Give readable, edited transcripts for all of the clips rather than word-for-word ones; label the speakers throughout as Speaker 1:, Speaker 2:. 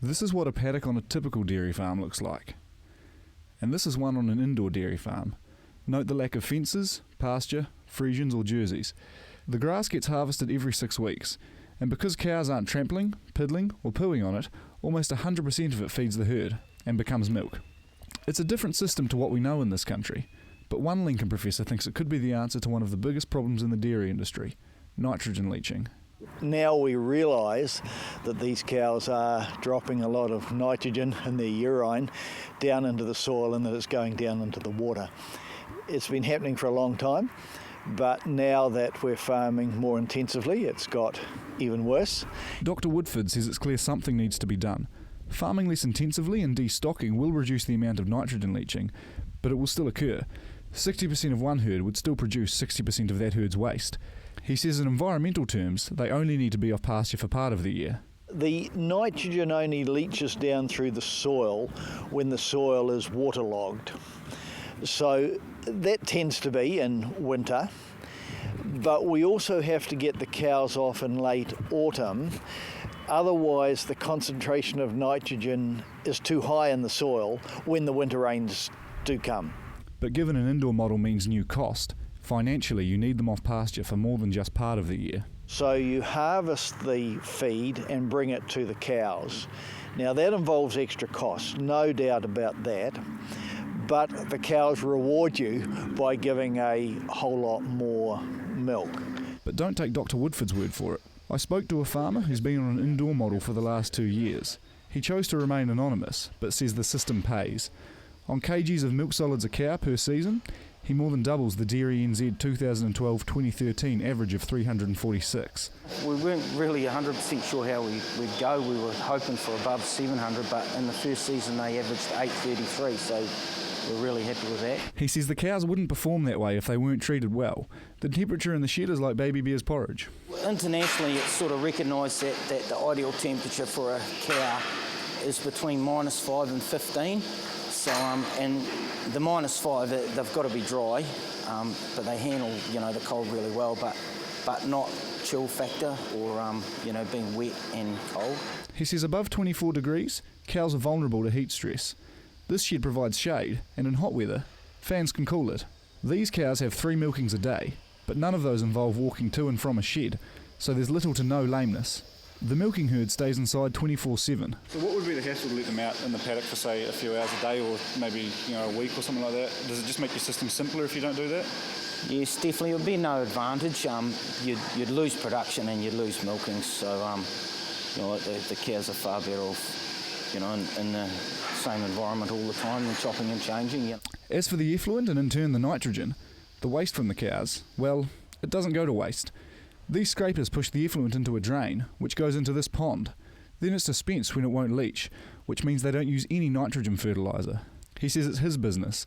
Speaker 1: This is what a paddock on a typical dairy farm looks like. And this is one on an indoor dairy farm. Note the lack of fences, pasture, Friesians or jerseys. The grass gets harvested every 6 weeks, and because cows aren't trampling, piddling or pooing on it, almost 100% of it feeds the herd and becomes milk. It's a different system to what we know in this country, but one Lincoln professor thinks it could be the answer to one of the biggest problems in the dairy industry, nitrogen leaching.
Speaker 2: Now we realise that these cows are dropping a lot of nitrogen in their urine down into the soil and that it's going down into the water. It's been happening for a long time, but now that we're farming more intensively, it's got even worse.
Speaker 1: Dr. Woodford says it's clear something needs to be done. Farming less intensively and destocking will reduce the amount of nitrogen leaching, but it will still occur. 60% of one herd would still produce 60% of that herd's waste. He says in environmental terms, they only need to be off pasture for part of the year.
Speaker 2: The nitrogen only leaches down through the soil when the soil is waterlogged. So that tends to be in winter, but we also have to get the cows off in late autumn. Otherwise, the concentration of nitrogen is too high in the soil when the winter rains do come.
Speaker 1: But given an indoor model means new cost, financially you need them off pasture for more than just part of the year.
Speaker 2: So you harvest the feed and bring it to the cows. Now that involves extra costs, no doubt about that, but the cows reward you by giving a whole lot more milk.
Speaker 1: But don't take Dr. Woodford's word for it. I spoke to a farmer who's been on an indoor model for the last 2 years. He chose to remain anonymous, but says the system pays. On kgs of milk solids a cow per season, he more than doubles the Dairy NZ 2012-2013 average of 346.
Speaker 3: We weren't really 100% sure how we'd go. We were hoping for above 700, but in the first season they averaged 833, so we're really happy with that.
Speaker 1: He says the cows wouldn't perform that way if they weren't treated well. The temperature in the shed is like baby bear's porridge.
Speaker 3: Internationally, it's sort of recognised that the ideal temperature for a cow is between -5 and 15. So, and the -5, they've got to be dry, but they handle, the cold really well, but not chill factor or, being wet and cold.
Speaker 1: He says above 24 degrees, cows are vulnerable to heat stress. This shed provides shade, and in hot weather, fans can cool it. These cows have 3 milkings a day, but none of those involve walking to and from a shed, so there's little to no lameness. The milking herd stays inside 24/7.
Speaker 4: So what would be the hassle to let them out in the paddock for, say, a few hours a day or maybe a week or something like that? Does it just make your system simpler if you don't do that?
Speaker 3: Yes, definitely. It would be no advantage. You'd lose production and you'd lose milkings, so the cows are far better off, in the same environment all the time and chopping and changing. Yeah.
Speaker 1: As for the effluent and in turn the nitrogen, the waste from the cows, well, it doesn't go to waste. These scrapers push the effluent into a drain, which goes into this pond. Then it's dispensed when it won't leach, which means they don't use any nitrogen fertiliser. He says it's his business,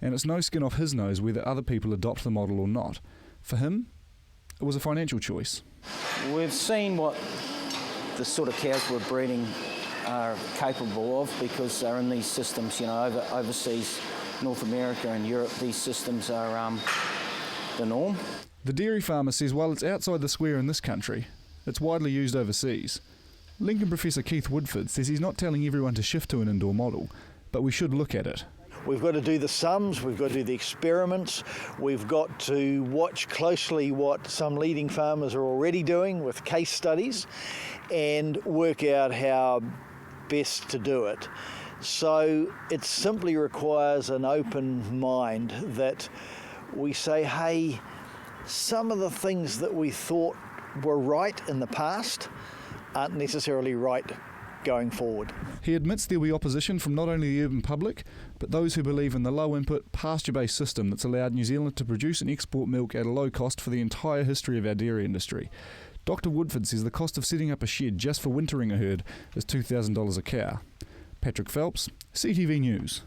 Speaker 1: and it's no skin off his nose whether other people adopt the model or not. For him, it was a financial choice.
Speaker 3: We've seen what the sort of cows we're breeding are capable of because they're in these systems, overseas, North America and Europe, these systems are the norm.
Speaker 1: The dairy farmer says while it's outside the square in this country, it's widely used overseas. Lincoln Professor Keith Woodford says he's not telling everyone to shift to an indoor model, but we should look at it.
Speaker 2: We've got to do the sums, we've got to do the experiments, we've got to watch closely what some leading farmers are already doing with case studies and work out how best to do it. So it simply requires an open mind that we say, hey, some of the things that we thought were right in the past aren't necessarily right going forward.
Speaker 1: He admits there'll be opposition from not only the urban public, but those who believe in the low-input, pasture-based system that's allowed New Zealand to produce and export milk at a low cost for the entire history of our dairy industry. Dr. Woodford says the cost of setting up a shed just for wintering a herd is $2,000 a cow. Patrick Phelps, CTV News.